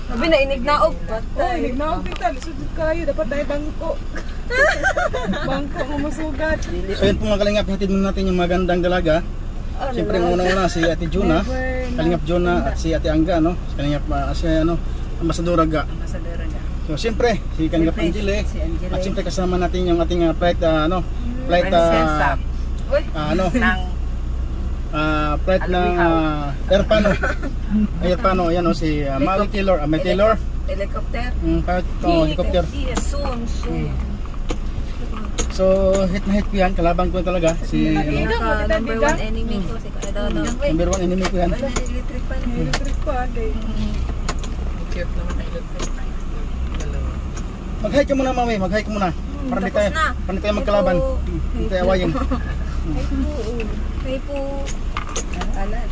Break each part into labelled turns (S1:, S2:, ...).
S1: Sabi na inignaog.
S2: Oh, inignaog kita. Lisod kayo. Dapat tayo bangko. Bangko mo masugat.
S3: So yun po mga kalingap, hatid muna natin yung magandang dalaga. Siyempre una-una si Ate Juna, Kalingap Juna at si Ate Angga, no? Kalingap si Ambassador Angga. So siyempre si Kalingap Angele at siyempre kasama natin yung ating flight flight flight ng Airpano, yan si Maui Taylor, May Taylor.
S1: Helicopter.
S3: Helicopter.
S1: Soon.
S3: So hit na hit ko yan, kalaban ko talaga si
S1: number 1 enemy ko si Kadona.
S3: Number 1 enemy ko yan.
S1: Electric pa.
S2: Electric pa.
S4: Cute naman na electric.
S3: Mag-hike ka muna, Mami, mag-hike ka muna. Para hindi tayo magkalaban. Hindi tayo awayin.
S1: May po. Alat.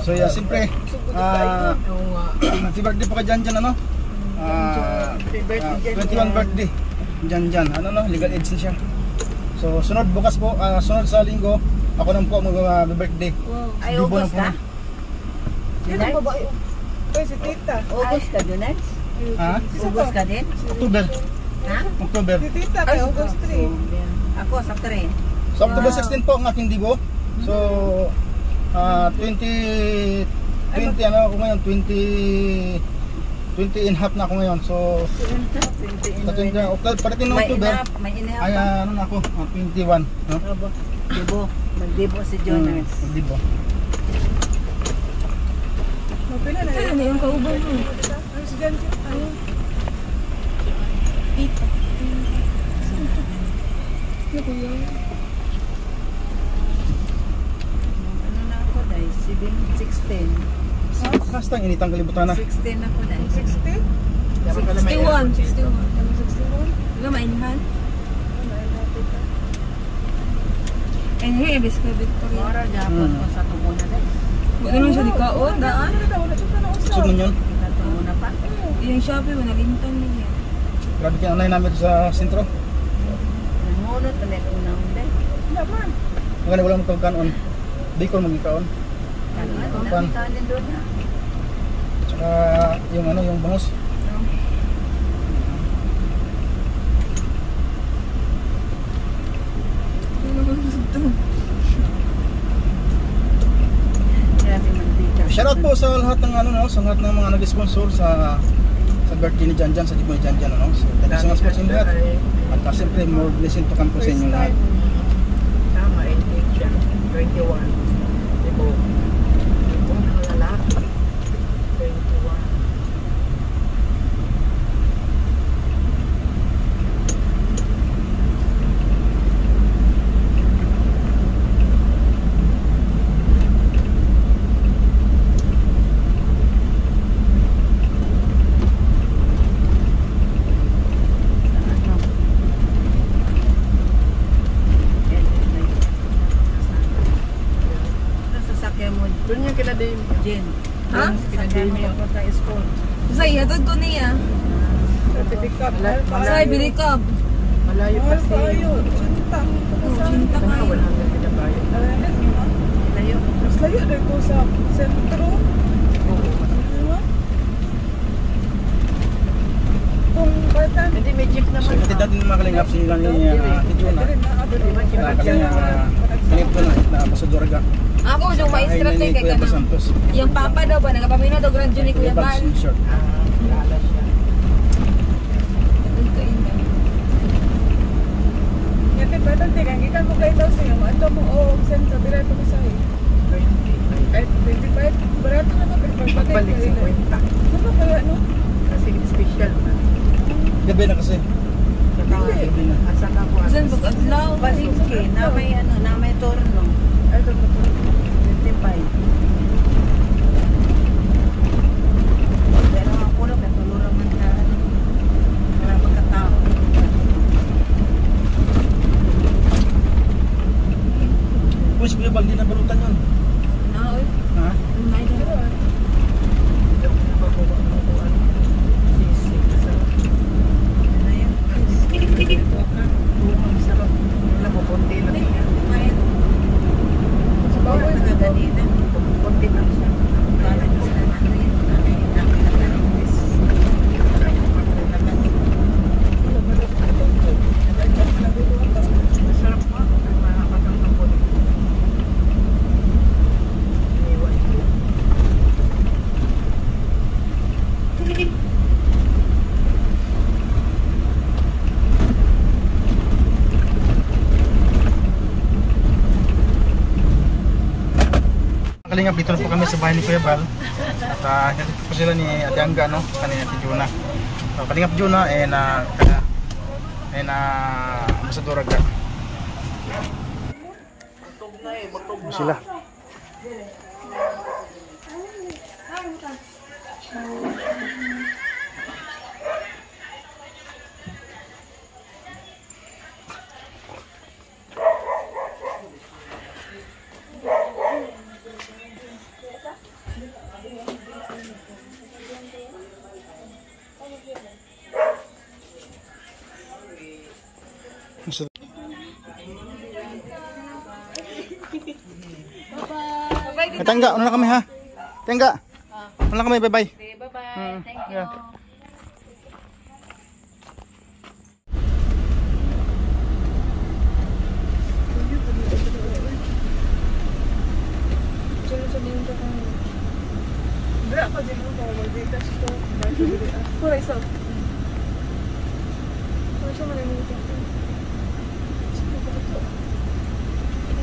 S3: So yeah, siyempre happy birthday po ka dyan, ano? 21 birthday dyan, legal age na siya. So sunod bukas po, sunod sa linggo ako nang po mag-birthday.
S1: Ay, August ka?
S2: Yan ang babae. Oy, si Tita.
S1: August ka din, Nets?
S3: Ha?
S1: August ka din?
S3: October.
S1: Ha?
S3: October.
S2: Si Tita kay August 3.
S1: Ako, sa 3.
S3: So October 16 po ang aking dibo. So 20 ako ngayon, 20 and half na ako ngayon. So parating ng October ay na ako, 21, no?
S1: Magdibo si Jonas.
S3: Magdibo.
S2: Mapila na yung kauban mo. Ano si Jan? Ano?
S1: Pita.
S2: Ano ko yun?
S1: Ano na ako dahil? 16.
S3: Basta ang initang kalibutan na.
S1: 16 ako dahil.
S2: 60?
S1: 61. 61.
S2: 61?
S1: Diba mainhan? Henry, ibis ka Victoria. Mara, gapon ko sa tumunan dahil.
S2: Wala naman siya di kaon. Daan? Wala siya na usap.
S3: Sumun yun.
S1: Tumunan pa. Yung Shopee mo, nalintang niya.
S3: Grabe kinanay namin sa sentro.
S1: Nangunot na may unang dahil.
S2: Wala man.
S3: Maganda wala mong kaon. Bicol magikaon.
S1: Pan. Kanin doon na.
S3: Tsaka yung yung bangus. Shoutout po sa lahat ng sa lahat ng mga nag-sponsor sa birthday ni Janjan, sa Dibo ni Janjan, So thank you so much po sa inyo lahat. At siyempre more blessing to come po sa inyo lahat.
S4: Tama, 21. Dibo. Lalaki. 21. Doon yung kila Dame.
S1: Jen.
S4: Ha? Kila Dame yung
S1: school. Say, hatod ko niya.
S2: Certificate.
S1: Say, bilikab.
S4: Malayo kasi.
S2: Cintang.
S1: Cinta kayo.
S4: Wala hanggang kinabayan.
S1: Layo.
S2: Mas layo dahil ko sa sentro. Kung batan.
S4: Hindi, may jeep
S3: So
S4: naman.
S3: hatid natin mga kalingap sa inyo ni Ate Juna. Kalingap ko na Ambassador Angga.
S1: Ako, yung maestra tayo kay kanang. Yung papa daw ba, nagpapamina daw grand yun ni Kuya Bal.
S4: Lala siya.
S1: Ito'y kainda.
S2: Ngati batan, tingnan. Ikan mo kayo daw siya. Ato mo, sentro. Birato mo sa'yo.
S4: 20.
S2: Ay, 25. Barato na ba?
S4: Pagbalik 50.
S2: Ano kaya, no?
S4: Kasi special na.
S3: Gabi na kasi.
S4: Gabi na. Asa ka po.
S1: Saan ba kadlaw?
S2: Palingki,
S1: Na may turno.
S2: Ay, ito na po.
S1: 25. Pero ako lang, katulurang man ka. Para magkatao.
S3: Kung si Kuya Bal, di na balutan yun.
S1: Naoy.
S3: Ha?
S1: May dalawa. Ano yan?
S4: Sarap. Wala mo, konti lang.
S1: May
S3: Kalingap, dito na po kami sa bahay ni Kuya Bal. At dito po sila ni Ate Angga, no? Kanina Ate Juna. So, Kalingap Juna, Ambasador Aga. Sila. Tangga, una na kami ha. Tangga. Una na kami, bye-bye.
S1: Okay, bye-bye. Thank you.
S3: Yeah.
S2: Dra ka din mo para mag-data siya. Pura isa. Pura siya manimita.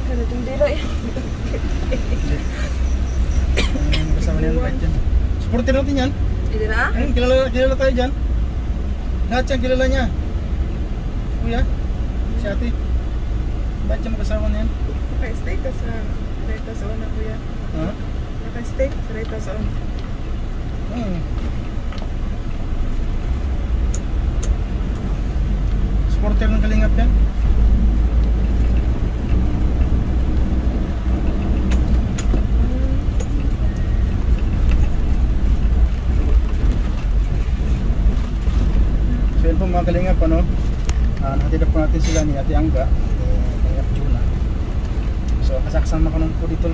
S2: Ano itong dila eh.
S3: Kasama niyan kahit dyan. Supportin natin yan.
S1: Ito na?
S3: Kilala tayo dyan. Lahat yan kilala niya. Kuya, si ate. Ba't siya makasama na yan?
S2: Naka-stay ka sa Reta sa una kuya.
S3: Ha?
S2: Naka-stay sa Reta sa una.
S3: Supporter ng Kalingap yan. So yun po mga Kalingap, ano? Nahatid po natin sila ni Ate Angga, Kalingap Juna. So kasakasama ko nung po dito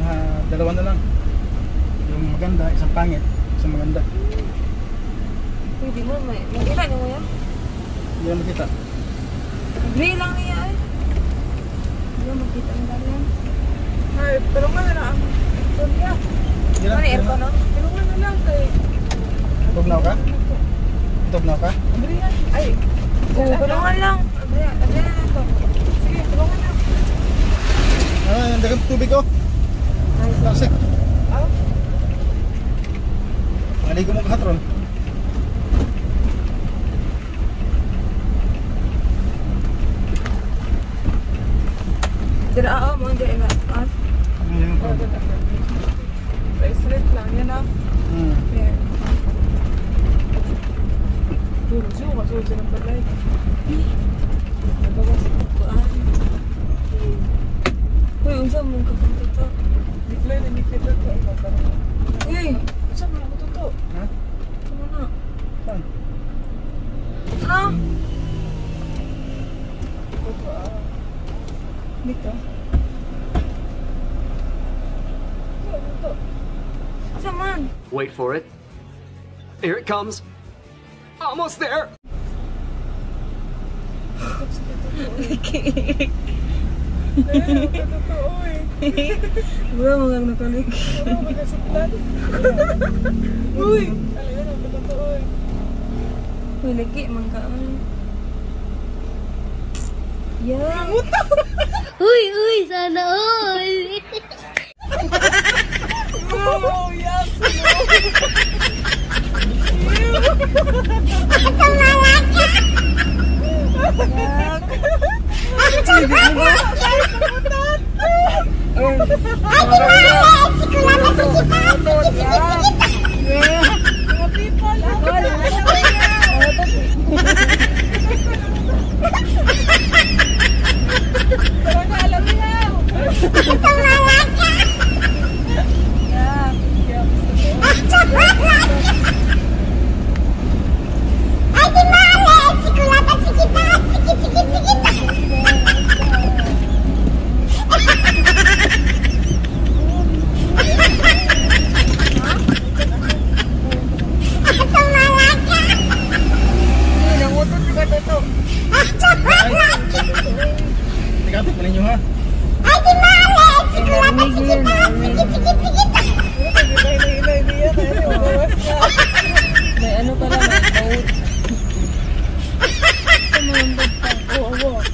S3: dalawa na lang. Yung maganda, isang pangit, isang maganda.
S1: Pwede mo, makita niyo mo yan?
S3: Hindi na makita.
S1: Gray lang niya eh. Hindi mo makita ang dami yan.
S2: Ay, pero man na ang Sonia.
S3: Hindi lang.
S1: Ano aircon no?
S2: Pero man na lang kay
S3: Tugnaw ka? Tugnaw ka?
S2: Adrian. Ay,
S1: Tulungan lang. Adrian na ito.
S2: sige, tulungan na.
S3: Yung dagang tubig ko. Plastic.
S2: Ah,
S3: Maligo mo kahatron.
S1: Dira mo hindi na.
S2: straight lang yan ah. Yeah. Tulog kasulod siya ng balay. Nagawas ko kuhaan.
S1: Uy, unsa mo kapunta to?
S2: Declare na nikita to.
S1: Uy, unsa mo ako to?
S3: Ha?
S1: Ano na?
S3: Saan?
S1: Ano?
S2: Dito.
S1: Saman.
S5: Wait for it. Here it comes. Almost there.
S2: Totoo eh.
S1: Wala mo kang nakalik.
S2: Ano ba kasuklan?
S1: Uy!
S2: Ano ba totoo eh.
S1: Uy, lagi man ka. Yan.
S6: Uy, sana all!
S2: Oh, yan.
S3: Tigatik mo ninyo ha?
S1: May ano pala, may boat.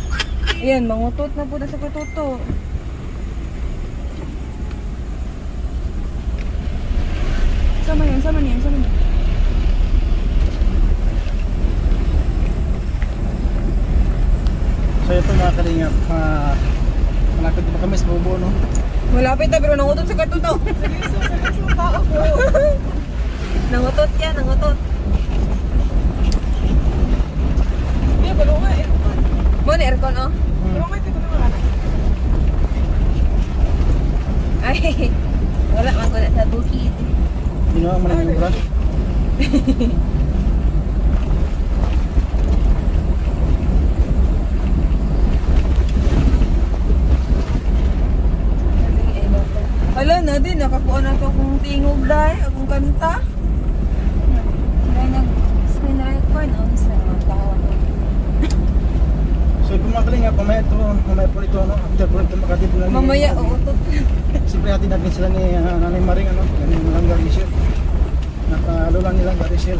S1: Ayan, mangutot na po na sa katuto. Sama yan, sama niyan, sama niyan.
S3: So ito mga kalingap, malapit na kami sa Bubo, no?
S1: Malapit na pero nangutot sa karton to.
S2: Seryoso tao ko.
S1: Nangutot yan, nangutot.
S2: Iya, balungan eh.
S1: Mo ni aircon oh.
S2: Balungan ito naman.
S1: Ay, wala man ko na sa bukid.
S3: Hindi na ako managubra.
S1: Hala na din, nakakuha na to akong tingog dahil, akong kanta. Dahil nag-screen record on sa tao.
S3: So ito mga kalingap, mamaya po ito, no? After po ito makatid na
S1: Mamaya, uutot.
S3: Siyempre natin natin sila ni Nanay Maring, ano? Yan yung Langga Rizal. Nakalo lang nilang Rizal.